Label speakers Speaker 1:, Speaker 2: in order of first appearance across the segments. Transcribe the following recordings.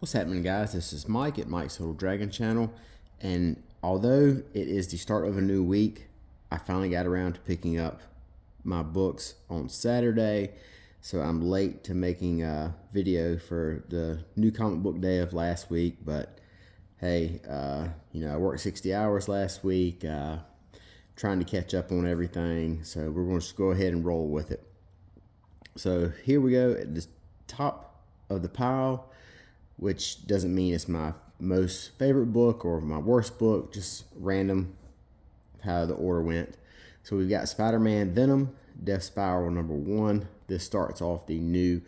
Speaker 1: What's happening, guys? This is Mike at Mike's Little Dragon Channel, and although it is the start of a new week, I finally got around to picking up my books on Saturday, so I'm late to making a video for the new comic book day of last week, but hey, I worked 60 hours last week, trying to catch up on everything, so we're going to just go ahead and roll with it. So here we go at the top of the pile, which doesn't mean it's my most favorite book or my worst book, just random how the order went. So we've got Spider-Man Venom, Death Spiral #1. This starts off the new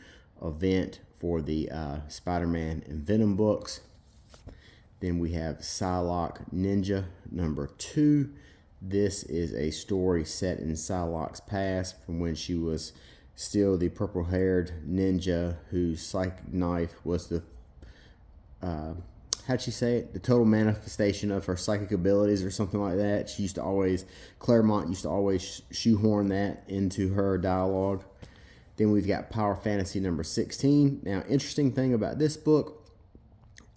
Speaker 1: event for the Spider-Man and Venom books. Then we have Psylocke Ninja #2. This is a story set in Psylocke's past from when she was still the purple-haired ninja whose psychic knife was the how'd she say it? The total manifestation of her psychic abilities or something like that. She used to always, Claremont used to always shoehorn that into her dialogue. Then we've got Power Fantasy #16. Now, interesting thing about this book,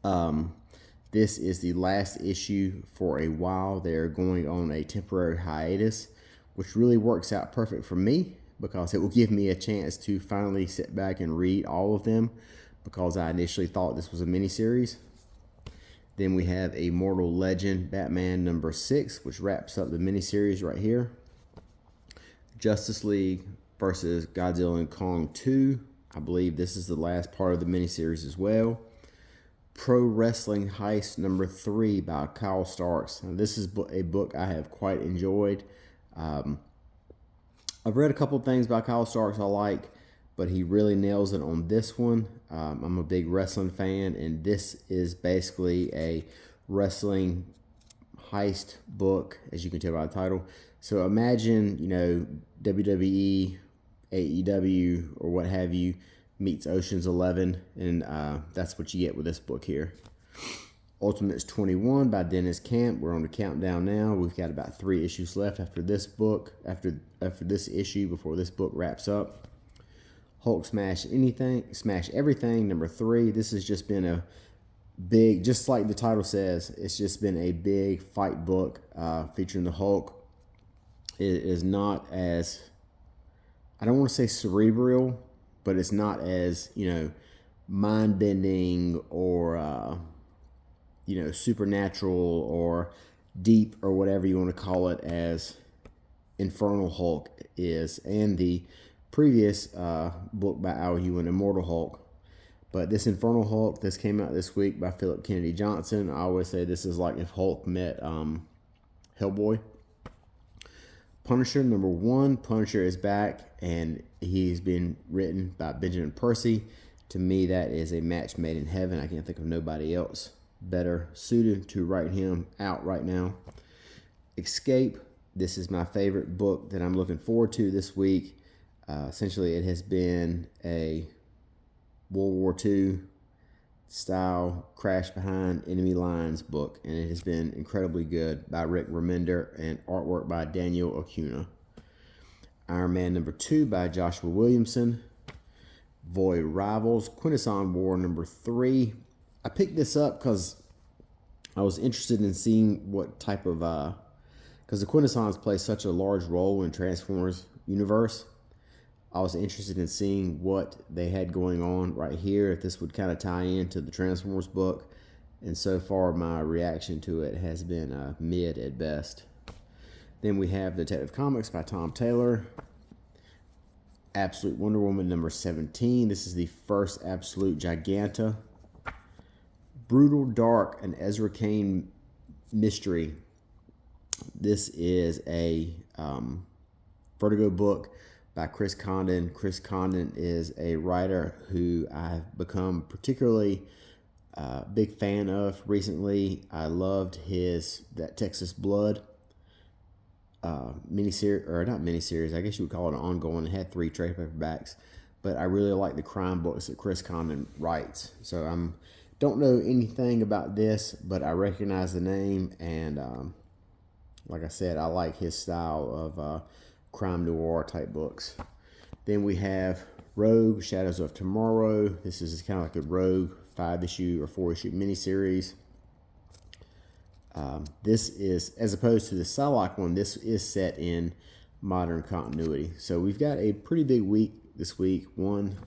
Speaker 1: this is the last issue for a while. They're going on a temporary hiatus, which really works out perfect for me because it will give me a chance to finally sit back and read all of them, because I initially thought this was a miniseries. Then we have Immortal Legend Batman #6, which wraps up the miniseries right here. Justice League versus Godzilla and Kong 2. I believe this is the last part of the miniseries as well. Pro Wrestling Heist #3 by Kyle Starks. Now, this is a book I have quite enjoyed. I've read a couple of things by Kyle Starks I like, but he really nails it on this one. I'm a big wrestling fan, and this is basically a wrestling heist book, as you can tell by the title. So imagine, WWE, AEW, or what have you, meets Ocean's 11, and that's what you get with this book here. Ultimates 21 by Dennis Camp. We're on the countdown now. We've got about 3 issues left after this book, after this issue, before this book wraps up. Hulk Smash Everything #3. This has just been a big, just like the title says, it's just been a big fight book featuring the Hulk. It is not as, I don't want to say cerebral, but it's not as, mind-bending or, supernatural or deep or whatever you want to call it as Infernal Hulk is, and the previous book by Al Ewing, Immortal Hulk. But this Infernal Hulk, this came out this week by Philip Kennedy Johnson. I always say this is like if Hulk met Hellboy. Punisher #1. Punisher is back, and he's been written by Benjamin Percy. To me, that is a match made in heaven. I can't think of nobody else better suited to write him out right now. Escape. This is my favorite book that I'm looking forward to this week. Essentially, it has been a World War II style crash behind enemy lines book, and it has been incredibly good, by Rick Remender and artwork by Daniel Acuna. Iron Man #2 by Joshua Williamson. Void Rivals Quintesson War #3. I picked this up because I was interested in seeing what type of because the Quintessons play such a large role in Transformers universe. I was interested in seeing what they had going on right here, if this would kind of tie into the Transformers book. And so far, my reaction to it has been mid at best. Then we have Detective Comics by Tom Taylor. Absolute Wonder Woman #17. This is the first Absolute Giganta. Brutal Dark, an Ezra Kane mystery. This is a Vertigo book by Chris Condon. Chris Condon is a writer who I've become particularly big fan of recently. I loved that Texas Blood miniseries, or not miniseries, I guess you would call it an ongoing. It had 3 trade paperbacks, but I really like the crime books that Chris Condon writes. So I don't know anything about this, but I recognize the name, and like I said, I like his style of crime noir type books. Then we have Rogue, Shadows of Tomorrow. This is kind of like a Rogue 5-issue or 4-issue miniseries. This is, as opposed to the Psylocke one, this is set in modern continuity. So we've got a pretty big week this week. 1,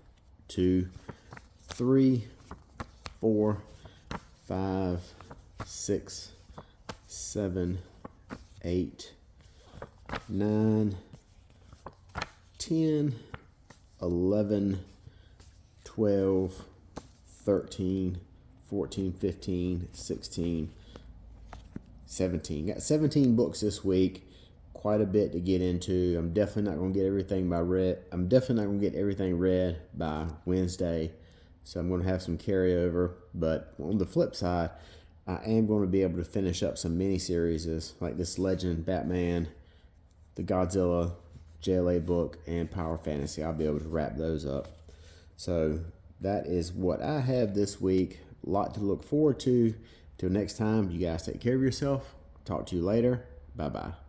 Speaker 1: 2, 3, 4, 5, 6, 7, 8, 9, 10, 11, 12, 13, 14, 15, 16, 17. Got 17 books this week. Quite a bit to get into. I'm definitely not going to get everything read by Wednesday. So I'm going to have some carryover. But on the flip side, I am going to be able to finish up some miniseries like this Legend, Batman, the Godzilla, JLA book, and Power Fantasy. I'll be able to wrap those up. So that is what I have this week. A lot to look forward to. Till next time, you guys take care of yourself. Talk to you later. Bye-bye.